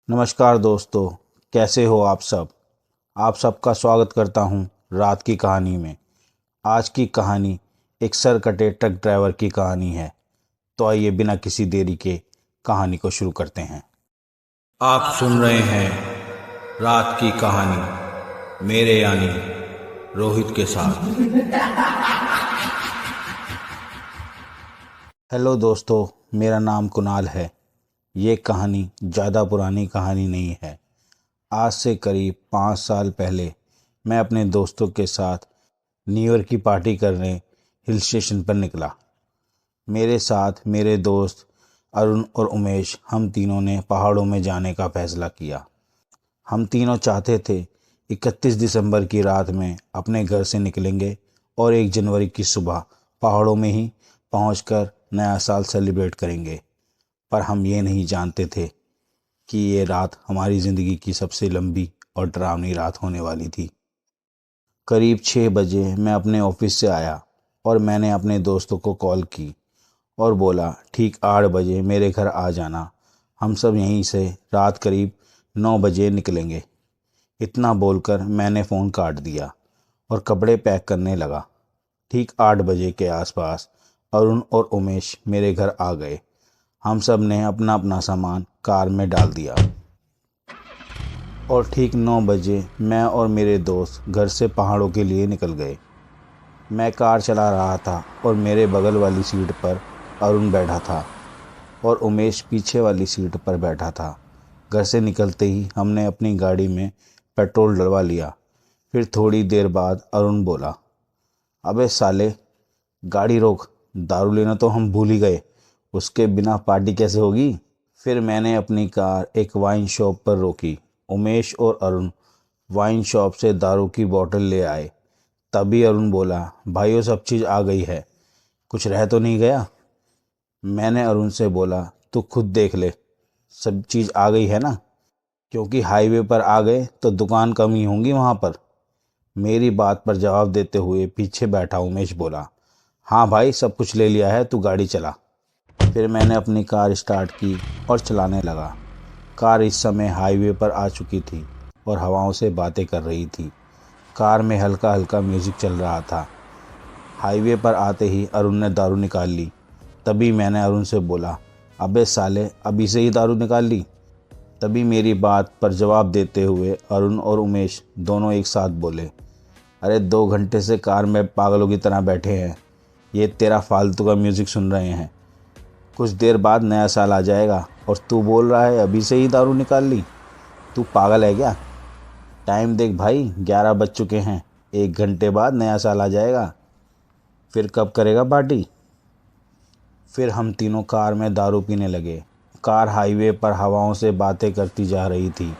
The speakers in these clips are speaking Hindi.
नमस्कार दोस्तों, कैसे हो आप सब। आप सबका स्वागत करता हूं रात की कहानी में। आज की कहानी एक सरकटे ट्रक ड्राइवर की कहानी है। तो आइए बिना किसी देरी के कहानी को शुरू करते हैं। आप सुन रहे हैं रात की कहानी मेरे यानी रोहित के साथ। हेलो दोस्तों, मेरा नाम कुणाल है। ये कहानी ज़्यादा पुरानी कहानी नहीं है। आज से करीब 5 साल पहले मैं अपने दोस्तों के साथ न्यू ईयर की पार्टी करने हिल स्टेशन पर निकला। मेरे साथ मेरे दोस्त अरुण और उमेश, हम तीनों ने पहाड़ों में जाने का फैसला किया। हम तीनों चाहते थे 31 दिसंबर की रात में अपने घर से निकलेंगे और 1 जनवरी की सुबह पहाड़ों में ही पहुंचकर नया साल सेलिब्रेट करेंगे। पर हम ये नहीं जानते थे कि ये रात हमारी ज़िंदगी की सबसे लंबी और डरावनी रात होने वाली थी। करीब 6 बजे मैं अपने ऑफिस से आया और मैंने अपने दोस्तों को कॉल की और बोला ठीक 8 बजे मेरे घर आ जाना। हम सब यहीं से रात करीब 9 बजे निकलेंगे। इतना बोलकर मैंने फ़ोन काट दिया और कपड़े पैक करने लगा। ठीक 8 बजे के आसपास अरुण और उमेश मेरे घर आ गए। हम सब ने अपना अपना सामान कार में डाल दिया और ठीक 9 बजे मैं और मेरे दोस्त घर से पहाड़ों के लिए निकल गए। मैं कार चला रहा था और मेरे बगल वाली सीट पर अरुण बैठा था और उमेश पीछे वाली सीट पर बैठा था। घर से निकलते ही हमने अपनी गाड़ी में पेट्रोल डलवा लिया। फिर थोड़ी देर बाद अरुण बोला, अबे साले, गाड़ी रोक, दारू लेना तो हम भूल ही गए, उसके बिना पार्टी कैसे होगी। फिर मैंने अपनी कार एक वाइन शॉप पर रोकी। उमेश और अरुण वाइन शॉप से दारू की बोतल ले आए। तभी अरुण बोला, भाइयों सब चीज़ आ गई है, कुछ रह तो नहीं गया। मैंने अरुण से बोला, तू खुद देख ले, सब चीज़ आ गई है ना, क्योंकि हाईवे पर आ गए तो दुकान कम ही होंगी वहाँ पर। मेरी बात पर जवाब देते हुए पीछे बैठा उमेश बोला, हाँ भाई, सब कुछ ले लिया है, तू गाड़ी चला। फिर मैंने अपनी कार स्टार्ट की और चलाने लगा। कार इस समय हाईवे पर आ चुकी थी और हवाओं से बातें कर रही थी। कार में हल्का हल्का म्यूज़िक चल रहा था। हाईवे पर आते ही अरुण ने दारू निकाल ली। तभी मैंने अरुण से बोला, अबे साले, अभी से ही दारू निकाल ली। तभी मेरी बात पर जवाब देते हुए अरुण और उमेश दोनों एक साथ बोले, अरे 2 घंटे से कार में पागलों की तरह बैठे हैं, ये तेरा फालतू का म्यूज़िक सुन रहे हैं। कुछ देर बाद नया साल आ जाएगा और तू बोल रहा है अभी से ही दारू निकाल ली। तू पागल है क्या। टाइम देख भाई, 11 बज चुके हैं, 1 घंटे बाद नया साल आ जाएगा, फिर कब करेगा पार्टी। फिर हम तीनों कार में दारू पीने लगे। कार हाईवे पर हवाओं से बातें करती जा रही थी।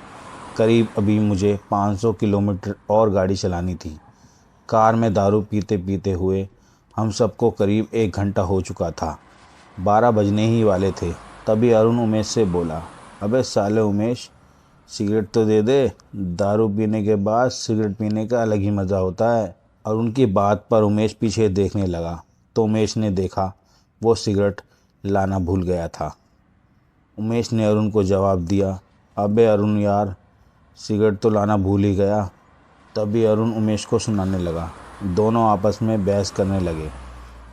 करीब अभी मुझे 500 किलोमीटर और गाड़ी चलानी थी। कार में दारू पीते पीते हुए हम सबको करीब 1 घंटा हो चुका था। 12 बजने ही वाले थे। तभी अरुण उमेश से बोला, अबे साले उमेश, सिगरेट तो दे दे, दारू पीने के बाद सिगरेट पीने का अलग ही मज़ा होता है। अरुण की बात पर उमेश पीछे देखने लगा तो उमेश ने देखा वो सिगरेट लाना भूल गया था। उमेश ने अरुण को जवाब दिया, अबे अरुण यार, सिगरेट तो लाना भूल ही गया। तभी अरुण उमेश को सुनाने लगा। दोनों आपस में बहस करने लगे।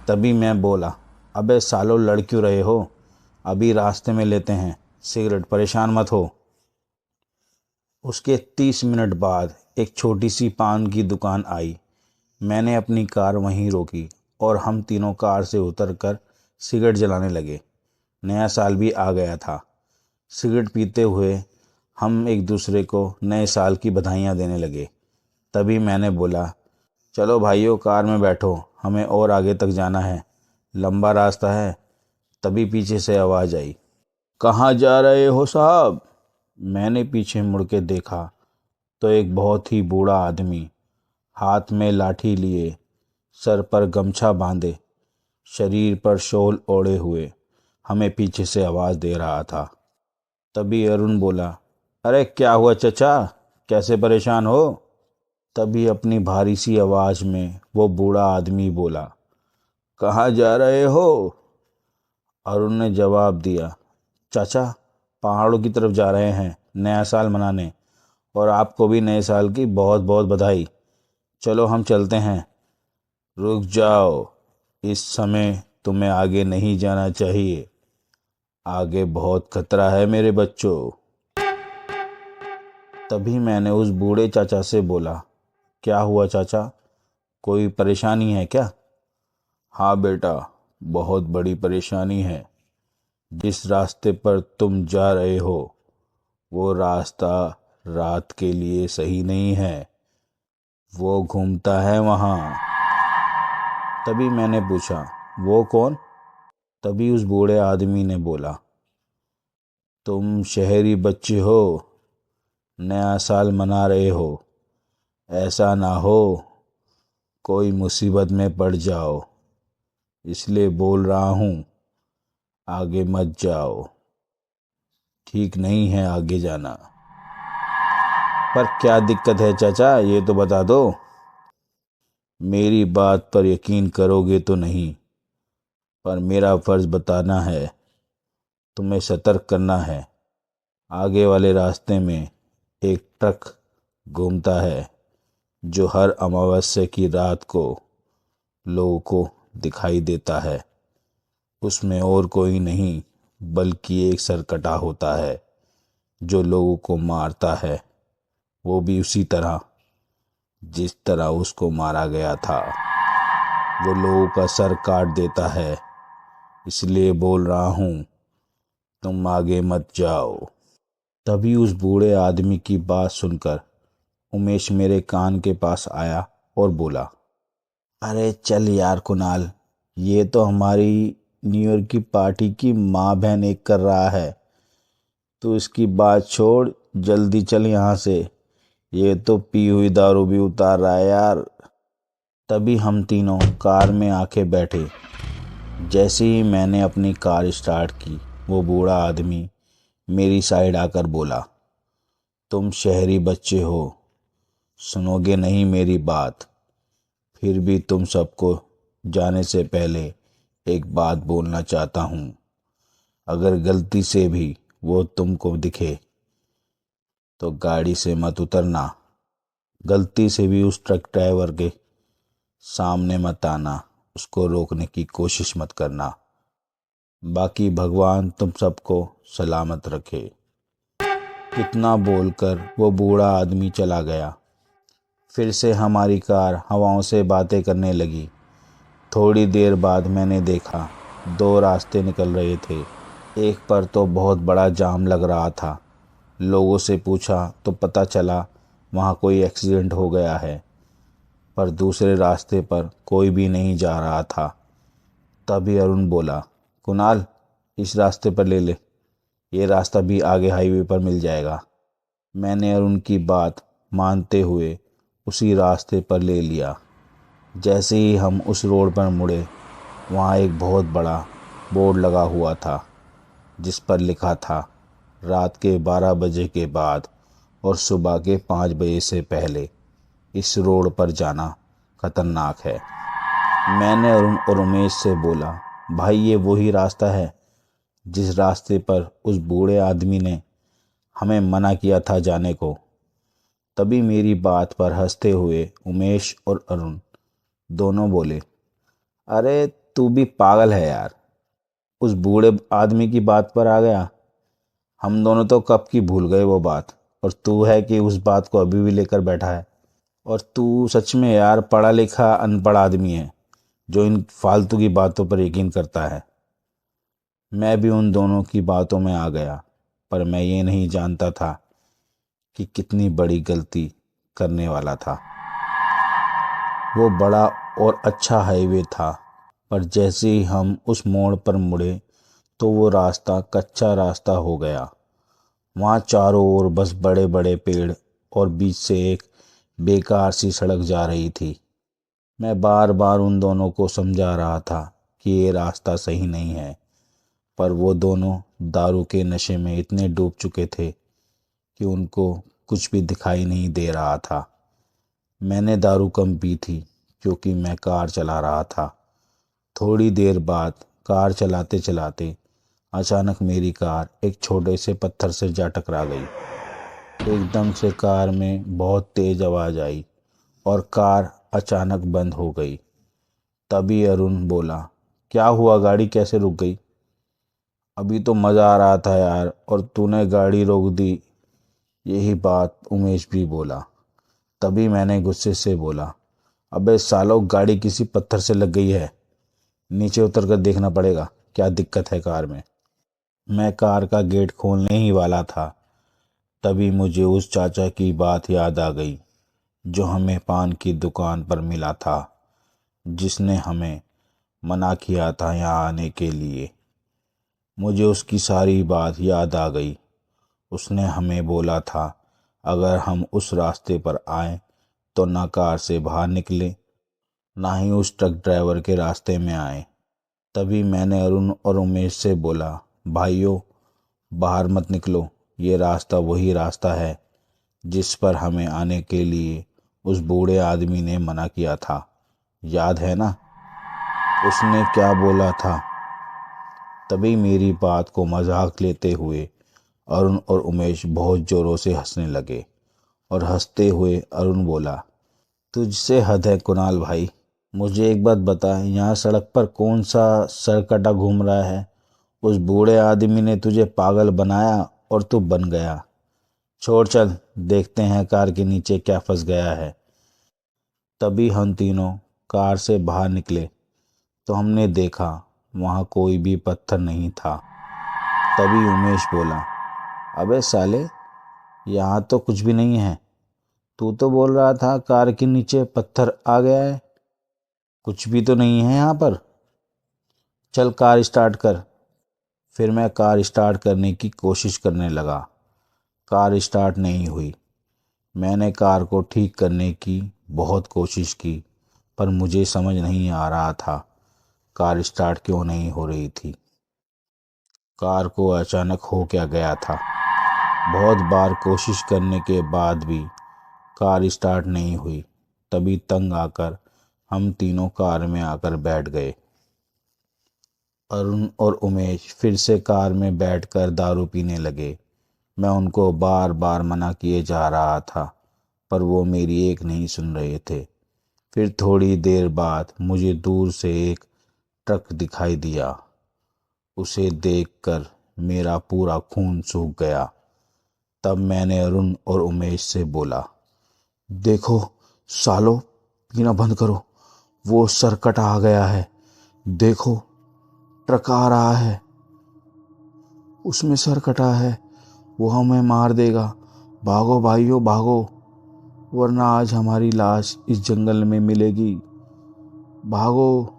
तभी मैं बोला, अबे सालों, लड़ क्यों रहे हो, अभी रास्ते में लेते हैं सिगरेट, परेशान मत हो। उसके 30 मिनट बाद एक छोटी सी पान की दुकान आई। मैंने अपनी कार वहीं रोकी और हम तीनों कार से उतरकर सिगरेट जलाने लगे। नया साल भी आ गया था। सिगरेट पीते हुए हम एक दूसरे को नए साल की बधाइयाँ देने लगे। तभी मैंने बोला, चलो भाइयों, कार में बैठो, हमें और आगे तक जाना है, लंबा रास्ता है। तभी पीछे से आवाज़ आई, कहाँ जा रहे हो साहब। मैंने पीछे मुड़ के देखा तो एक बहुत ही बूढ़ा आदमी, हाथ में लाठी लिए, सर पर गमछा बांधे, शरीर पर शॉल ओढ़े हुए हमें पीछे से आवाज़ दे रहा था। तभी अरुण बोला, अरे क्या हुआ चचा, कैसे परेशान हो। तभी अपनी भारी सी आवाज़ में वो बूढ़ा आदमी बोला, कहाँ जा रहे हो। अरुण ने जवाब दिया, चाचा, पहाड़ों की तरफ जा रहे हैं नया साल मनाने, और आपको भी नए साल की बहुत बहुत बधाई। चलो हम चलते हैं। रुक जाओ, इस समय तुम्हें आगे नहीं जाना चाहिए। आगे बहुत खतरा है मेरे बच्चों। तभी मैंने उस बूढ़े चाचा से बोला, क्या हुआ चाचा, कोई परेशानी है क्या? हाँ बेटा, बहुत बड़ी परेशानी है। जिस रास्ते पर तुम जा रहे हो वो रास्ता रात के लिए सही नहीं है, वो घूमता है वहाँ। तभी मैंने पूछा, वो कौन? तभी उस बूढ़े आदमी ने बोला, तुम शहरी बच्चे हो, नया साल मना रहे हो, ऐसा ना हो कोई मुसीबत में पड़ जाओ, इसलिए बोल रहा हूँ आगे मत जाओ। ठीक नहीं है आगे जाना। पर क्या दिक्कत है चाचा, ये तो बता दो। मेरी बात पर यकीन करोगे तो नहीं, पर मेरा फर्ज बताना है। तुम्हें सतर्क करना है। आगे वाले रास्ते में एक ट्रक घूमता है जो हर अमावस्या की रात को लोगों को दिखाई देता है। उसमें और कोई नहीं बल्कि एक सरकटा होता है जो लोगों को मारता है, वो भी उसी तरह जिस तरह उसको मारा गया था। वो लोगों का सर काट देता है, इसलिए बोल रहा हूँ तुम आगे मत जाओ। तभी उस बूढ़े आदमी की बात सुनकर उमेश मेरे कान के पास आया और बोला, अरे चल यार कुणाल, ये तो हमारी न्यू ईयर की पार्टी की माँ बहन एक कर रहा है। तू इसकी बात छोड़, जल्दी चल यहाँ से। ये तो पी हुई दारू भी उतार रहा है यार। तभी हम तीनों कार में आके बैठे। जैसे ही मैंने अपनी कार स्टार्ट की, वो बूढ़ा आदमी मेरी साइड आकर बोला, तुम शहरी बच्चे हो, सुनोगे नहीं मेरी बात। फिर भी तुम सबको जाने से पहले एक बात बोलना चाहता हूँ। अगर गलती से भी वो तुमको दिखे तो गाड़ी से मत उतरना। गलती से भी उस ट्रक ड्राइवर के सामने मत आना, उसको रोकने की कोशिश मत करना। बाकी भगवान तुम सबको सलामत रखे। इतना बोलकर वो बूढ़ा आदमी चला गया। फिर से हमारी कार हवाओं से बातें करने लगी। थोड़ी देर बाद मैंने देखा दो रास्ते निकल रहे थे। एक पर तो बहुत बड़ा जाम लग रहा था। लोगों से पूछा तो पता चला वहाँ कोई एक्सीडेंट हो गया है। पर दूसरे रास्ते पर कोई भी नहीं जा रहा था। तभी अरुण बोला, कुणाल इस रास्ते पर ले ले, ये रास्ता भी आगे हाईवे पर मिल जाएगा। मैंने अरुण की बात मानते हुए उसी रास्ते पर ले लिया। जैसे ही हम उस रोड पर मुड़े, वहाँ एक बहुत बड़ा बोर्ड लगा हुआ था जिस पर लिखा था, रात के 12 बजे के बाद और सुबह के 5 बजे से पहले इस रोड पर जाना खतरनाक है। मैंने अरुण और उमेश से बोला, भाई ये वही रास्ता है जिस रास्ते पर उस बूढ़े आदमी ने हमें मना किया था जाने को। तभी मेरी बात पर हंसते हुए उमेश और अरुण दोनों बोले, अरे तू भी पागल है यार, उस बूढ़े आदमी की बात पर आ गया। हम दोनों तो कब की भूल गए वो बात, और तू है कि उस बात को अभी भी लेकर बैठा है। और तू सच में यार पढ़ा लिखा अनपढ़ आदमी है जो इन फालतू की बातों पर यकीन करता है। मैं भी उन दोनों की बातों में आ गया, पर मैं ये नहीं जानता था कि कितनी बड़ी गलती करने वाला था। वो बड़ा और अच्छा हाईवे था, पर जैसे ही हम उस मोड़ पर मुड़े तो वो रास्ता कच्चा रास्ता हो गया। वहाँ चारों ओर बस बड़े बड़े पेड़ और बीच से एक बेकार सी सड़क जा रही थी। मैं बार बार उन दोनों को समझा रहा था कि ये रास्ता सही नहीं है, पर वो दोनों दारू के नशे में इतने डूब चुके थे कि उनको कुछ भी दिखाई नहीं दे रहा था। मैंने दारू कम पी थी क्योंकि मैं कार चला रहा था। थोड़ी देर बाद कार चलाते चलाते अचानक मेरी कार एक छोटे से पत्थर से जा टकरा गई। एकदम से कार में बहुत तेज आवाज़ आई और कार अचानक बंद हो गई। तभी अरुण बोला, क्या हुआ, गाड़ी कैसे रुक गई? अभी तो मज़ा आ रहा था यार, और तूने गाड़ी रोक दी। यही बात उमेश भी बोला। तभी मैंने गुस्से से बोला, अबे सालो, गाड़ी किसी पत्थर से लग गई है, नीचे उतर कर देखना पड़ेगा क्या दिक्कत है कार में। मैं कार का गेट खोलने ही वाला था, तभी मुझे उस चाचा की बात याद आ गई जो हमें पान की दुकान पर मिला था, जिसने हमें मना किया था यहाँ आने के लिए। मुझे उसकी सारी बात याद आ गई। उसने हमें बोला था अगर हम उस रास्ते पर आए तो ना कार से बाहर निकले, ना ही उस ट्रक ड्राइवर के रास्ते में आए। तभी मैंने अरुण और उमेश से बोला, भाइयों बाहर मत निकलो, ये रास्ता वही रास्ता है जिस पर हमें आने के लिए उस बूढ़े आदमी ने मना किया था, याद है ना? उसने क्या बोला था? तभी मेरी बात को मजाक लेते हुए अरुण और उमेश बहुत जोरों से हंसने लगे और हंसते हुए अरुण बोला, तुझसे हद है कुणाल भाई, मुझे एक बात बता, यहाँ सड़क पर कौन सा सरकटा घूम रहा है? उस बूढ़े आदमी ने तुझे पागल बनाया और तू बन गया। छोड़, चल देखते हैं कार के नीचे क्या फंस गया है। तभी हम तीनों कार से बाहर निकले तो हमने देखा वहाँ कोई भी पत्थर नहीं था। तभी उमेश बोला, अबे साले, यहाँ तो कुछ भी नहीं है। तू तो बोल रहा था कार के नीचे पत्थर आ गया है, कुछ भी तो नहीं है यहाँ पर। चल कार स्टार्ट कर। फिर मैं कार स्टार्ट करने की कोशिश करने लगा। कार स्टार्ट नहीं हुई। मैंने कार को ठीक करने की बहुत कोशिश की, पर मुझे समझ नहीं आ रहा था कार स्टार्ट क्यों नहीं हो रही थी। कार को अचानक हो क्या गया था। बहुत बार कोशिश करने के बाद भी कार स्टार्ट नहीं हुई। तभी तंग आकर हम तीनों कार में आकर बैठ गए। अरुण और उमेश फिर से कार में बैठकर दारू पीने लगे। मैं उनको बार बार मना किए जा रहा था, पर वो मेरी एक नहीं सुन रहे थे। फिर थोड़ी देर बाद मुझे दूर से एक ट्रक दिखाई दिया। उसे देखकर मेरा पूरा खून सूख गया। तब मैंने अरुण और उमेश से बोला, देखो सालो, पीना बंद करो, वो सरकट आ गया है, देखो ट्रक आ रहा है, उसमें सरकटा है, वो हमें मार देगा। भागो भाइयों भागो, वरना आज हमारी लाश इस जंगल में मिलेगी, भागो।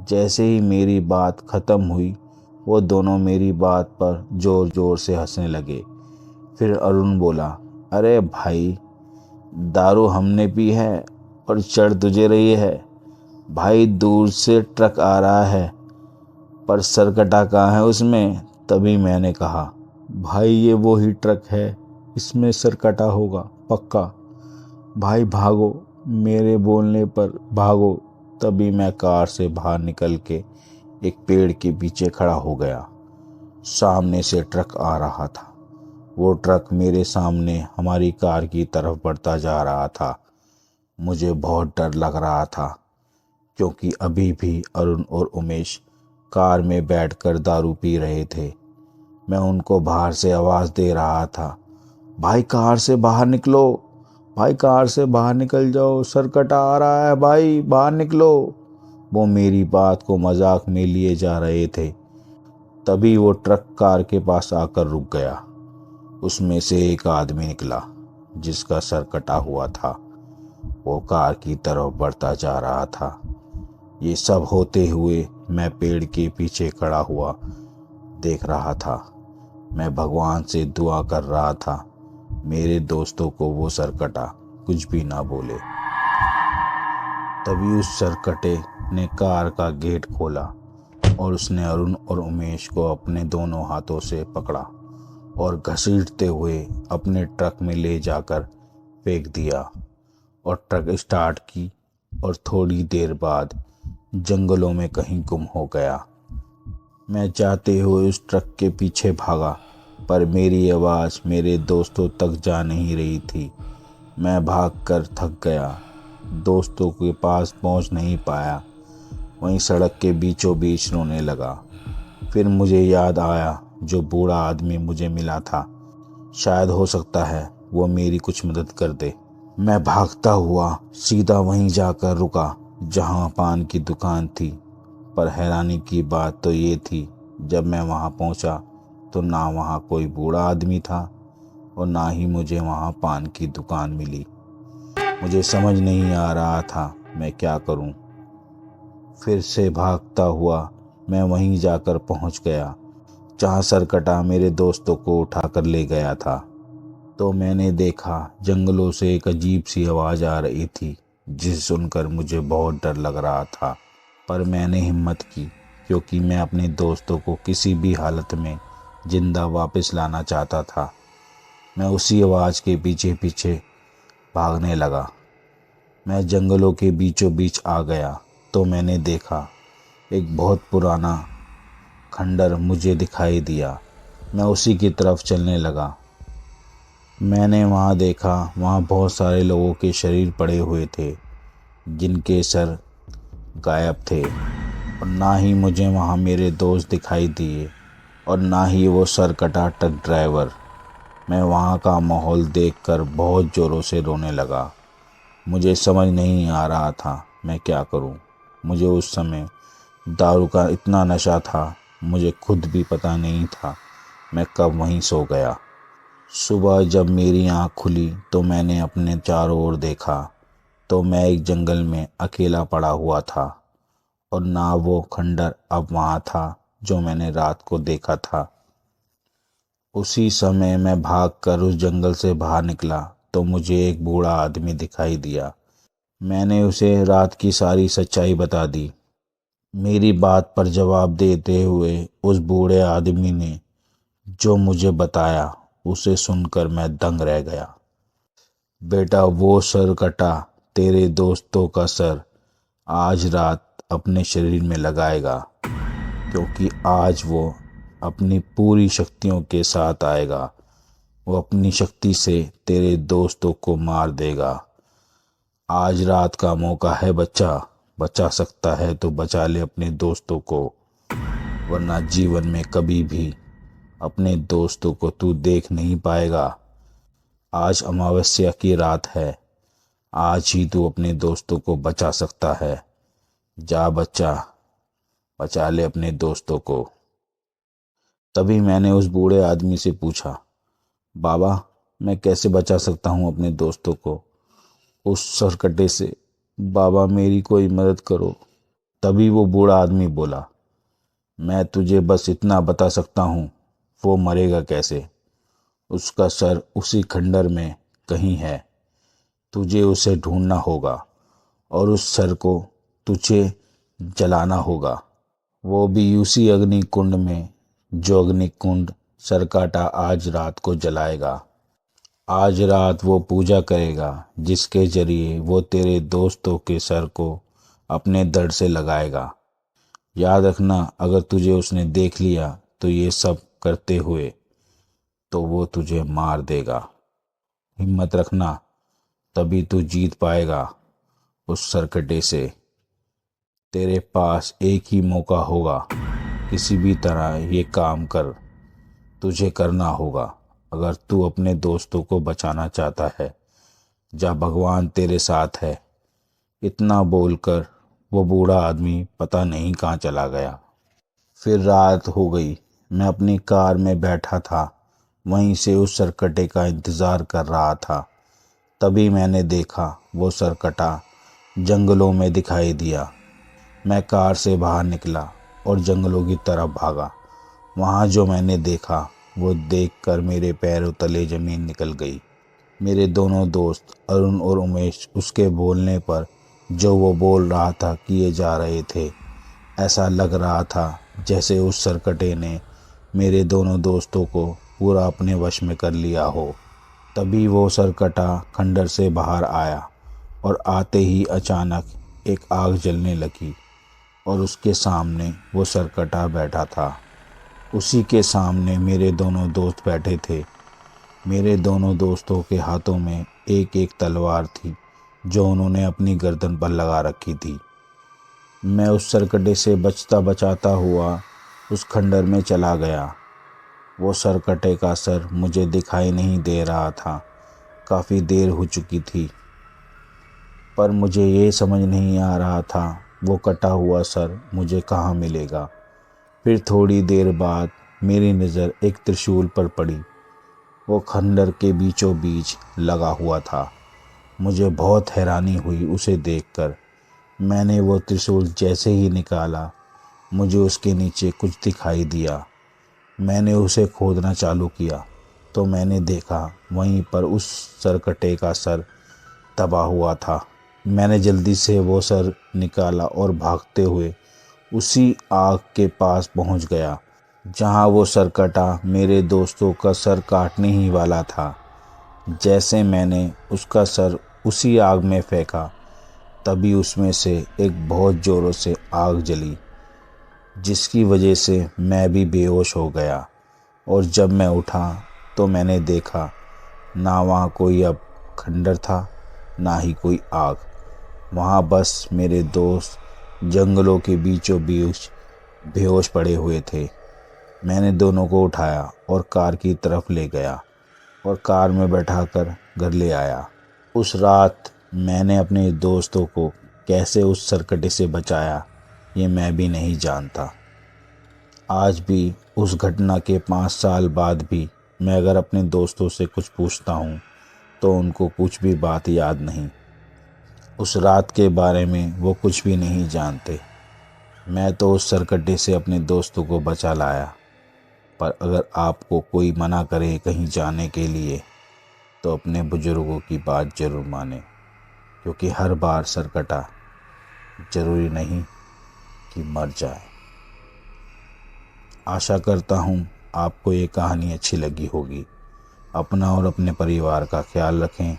जैसे ही मेरी बात खत्म हुई, वो दोनों मेरी बात पर जोर जोर से हंसने लगे। फिर अरुण बोला, अरे भाई, दारू हमने पी है और चढ़ तुझे रही है। भाई दूर से ट्रक आ रहा है, पर सरकटा कहाँ है उसमें? तभी मैंने कहा, भाई ये वो ही ट्रक है, इसमें सरकटा होगा पक्का। भाई भागो, मेरे बोलने पर भागो। तभी मैं कार से बाहर निकल के एक पेड़ के पीछे खड़ा हो गया। सामने से ट्रक आ रहा था। वो ट्रक मेरे सामने हमारी कार की तरफ बढ़ता जा रहा था। मुझे बहुत डर लग रहा था, क्योंकि अभी भी अरुण और उमेश कार में बैठकर दारू पी रहे थे। मैं उनको बाहर से आवाज़ दे रहा था, भाई कार से बाहर निकलो, भाई कार से बाहर निकल जाओ, सरकटा आ रहा है भाई, बाहर निकलो। वो मेरी बात को मजाक में लिए जा रहे थे। तभी वो ट्रक कार के पास आकर रुक गया। उसमें से एक आदमी निकला जिसका सर कटा हुआ था। वो कार की तरफ बढ़ता जा रहा था। ये सब होते हुए मैं पेड़ के पीछे खड़ा हुआ देख रहा था। मैं भगवान से दुआ कर रहा था मेरे दोस्तों को वो सरकटा कुछ भी ना बोले। तभी उस सरकटे ने कार का गेट खोला और उसने अरुण और उमेश को अपने दोनों हाथों से पकड़ा और घसीटते हुए अपने ट्रक में ले जाकर फेंक दिया और ट्रक स्टार्ट की और थोड़ी देर बाद जंगलों में कहीं गुम हो गया। मैं जाते हुए उस ट्रक के पीछे भागा, पर मेरी आवाज़ मेरे दोस्तों तक जा नहीं रही थी। मैं भागकर थक गया, दोस्तों के पास पहुंच नहीं पाया, वहीं सड़क के बीचों बीच रोने लगा। फिर मुझे याद आया जो बूढ़ा आदमी मुझे मिला था, शायद हो सकता है वो मेरी कुछ मदद कर दे। मैं भागता हुआ सीधा वहीं जाकर रुका जहां पान की दुकान थी, पर हैरानी की बात तो ये थी, जब मैं वहां पहुंचा तो ना वहां कोई बूढ़ा आदमी था और ना ही मुझे वहां पान की दुकान मिली। मुझे समझ नहीं आ रहा था मैं क्या करूं। फिर से भागता हुआ मैं वहीं जाकर पहुंच गया जहां सरकटा मेरे दोस्तों को उठाकर ले गया था। तो मैंने देखा जंगलों से एक अजीब सी आवाज़ आ रही थी, जिसे सुनकर मुझे बहुत डर लग रहा था, पर मैंने हिम्मत की क्योंकि मैं अपने दोस्तों को किसी भी हालत में जिंदा वापस लाना चाहता था। मैं उसी आवाज़ के पीछे पीछे भागने लगा। मैं जंगलों के बीचों बीच आ गया तो मैंने देखा एक बहुत पुराना खंडर मुझे दिखाई दिया। मैं उसी की तरफ चलने लगा। मैंने वहाँ देखा, वहाँ बहुत सारे लोगों के शरीर पड़े हुए थे जिनके सर गायब थे, और ना ही मुझे वहाँ मेरे दोस्त दिखाई दिए और ना ही वो सरकटा ट्रक ड्राइवर। मैं वहाँ का माहौल देखकर बहुत ज़ोरों से रोने लगा। मुझे समझ नहीं आ रहा था मैं क्या करूँ। मुझे उस समय दारू का इतना नशा था, मुझे खुद भी पता नहीं था मैं कब वहीं सो गया। सुबह जब मेरी आँख खुली तो मैंने अपने चारों ओर देखा तो मैं एक जंगल में अकेला पड़ा हुआ था, और ना वो खंडर अब वहाँ था जो मैंने रात को देखा था। उसी समय मैं भागकर उस जंगल से बाहर निकला तो मुझे एक बूढ़ा आदमी दिखाई दिया। मैंने उसे रात की सारी सच्चाई बता दी। मेरी बात पर जवाब देते हुए उस बूढ़े आदमी ने जो मुझे बताया उसे सुनकर मैं दंग रह गया। बेटा, वो सर कटा तेरे दोस्तों का सर आज रात अपने शरीर में लगाएगा, क्योंकि आज वो अपनी पूरी शक्तियों के साथ आएगा। वो अपनी शक्ति से तेरे दोस्तों को मार देगा। आज रात का मौका है बच्चा, बचा सकता है तो बचा ले अपने दोस्तों को, वरना जीवन में कभी भी अपने दोस्तों को तू देख नहीं पाएगा। आज अमावस्या की रात है, आज ही तू अपने दोस्तों को बचा सकता है। जा बच्चा, बचा ले अपने दोस्तों को। तभी मैंने उस बूढ़े आदमी से पूछा, बाबा, मैं कैसे बचा सकता हूँ अपने दोस्तों को उस सरकटे से? बाबा, मेरी कोई मदद करो। तभी वो बूढ़ा आदमी बोला, मैं तुझे बस इतना बता सकता हूँ, वो मरेगा कैसे। उसका सर उसी खंडर में कहीं है। तुझे उसे ढूंढना होगा और उस सर को तुझे जलाना होगा, वो भी उसी अग्नि कुंड में जो अग्नि कुंड सरकाटा आज रात को जलाएगा। आज रात वो पूजा करेगा जिसके जरिए वो तेरे दोस्तों के सर को अपने धड़ से लगाएगा। याद रखना, अगर तुझे उसने देख लिया तो ये सब करते हुए तो वो तुझे मार देगा। हिम्मत रखना, तभी तू जीत पाएगा उस सरकटे से। तेरे पास एक ही मौका होगा, किसी भी तरह ये काम कर, तुझे करना होगा अगर तू अपने दोस्तों को बचाना चाहता है। जा, भगवान तेरे साथ है। इतना बोलकर वो बूढ़ा आदमी पता नहीं कहाँ चला गया। फिर रात हो गई। मैं अपनी कार में बैठा था, वहीं से उस सरकटे का इंतज़ार कर रहा था। तभी मैंने देखा वो सरकटा जंगलों में दिखाई दिया। मैं कार से बाहर निकला और जंगलों की तरफ भागा। वहाँ जो मैंने देखा वो देखकर मेरे पैरों तले ज़मीन निकल गई। मेरे दोनों दोस्त अरुण और उमेश उसके बोलने पर जो वो बोल रहा था किए जा रहे थे। ऐसा लग रहा था जैसे उस सरकटे ने मेरे दोनों दोस्तों को पूरा अपने वश में कर लिया हो। तभी वो सरकटा खंडर से बाहर आया और आते ही अचानक एक आग जलने लगी और उसके सामने वो सरकटा बैठा था। उसी के सामने मेरे दोनों दोस्त बैठे थे। मेरे दोनों दोस्तों के हाथों में एक एक तलवार थी जो उन्होंने अपनी गर्दन पर लगा रखी थी। मैं उस सरकटे से बचता बचाता हुआ उस खंडर में चला गया। वो सरकटे का सर मुझे दिखाई नहीं दे रहा था। काफ़ी देर हो चुकी थी, पर मुझे ये समझ नहीं आ रहा था वो कटा हुआ सर मुझे कहाँ मिलेगा। फिर थोड़ी देर बाद मेरी नज़र एक त्रिशूल पर पड़ी। वो खंडर के बीचों बीच लगा हुआ था। मुझे बहुत हैरानी हुई उसे देखकर। मैंने वो त्रिशूल जैसे ही निकाला, मुझे उसके नीचे कुछ दिखाई दिया। मैंने उसे खोदना चालू किया तो मैंने देखा वहीं पर उस सरकटे का सर दबा हुआ था। मैंने जल्दी से वो सर निकाला और भागते हुए उसी आग के पास पहुंच गया जहां वो सरकटा मेरे दोस्तों का सर काटने ही वाला था। जैसे मैंने उसका सर उसी आग में फेंका, तभी उसमें से एक बहुत ज़ोरों से आग जली, जिसकी वजह से मैं भी बेहोश हो गया। और जब मैं उठा तो मैंने देखा ना वहाँ कोई अब खंडर था, ना ही कोई आग। वहाँ बस मेरे दोस्त जंगलों के बीचों बीच बेहोश पड़े हुए थे। मैंने दोनों को उठाया और कार की तरफ ले गया और कार में बैठाकर घर ले आया। उस रात मैंने अपने दोस्तों को कैसे उस सरकटे से बचाया, ये मैं भी नहीं जानता। आज भी उस घटना के 5 साल बाद भी मैं अगर अपने दोस्तों से कुछ पूछता हूँ तो उनको कुछ भी बात याद नहीं। उस रात के बारे में वो कुछ भी नहीं जानते। मैं तो उस सरकटे से अपने दोस्तों को बचा लाया। पर अगर आपको कोई मना करे कहीं जाने के लिए तो अपने बुजुर्गों की बात ज़रूर माने, क्योंकि हर बार सरकटा ज़रूरी नहीं कि मर जाए। आशा करता हूँ आपको ये कहानी अच्छी लगी होगी। अपना और अपने परिवार का ख्याल रखें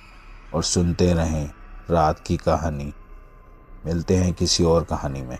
और सुनते रहें रात की कहानी। मिलते हैं किसी और कहानी में।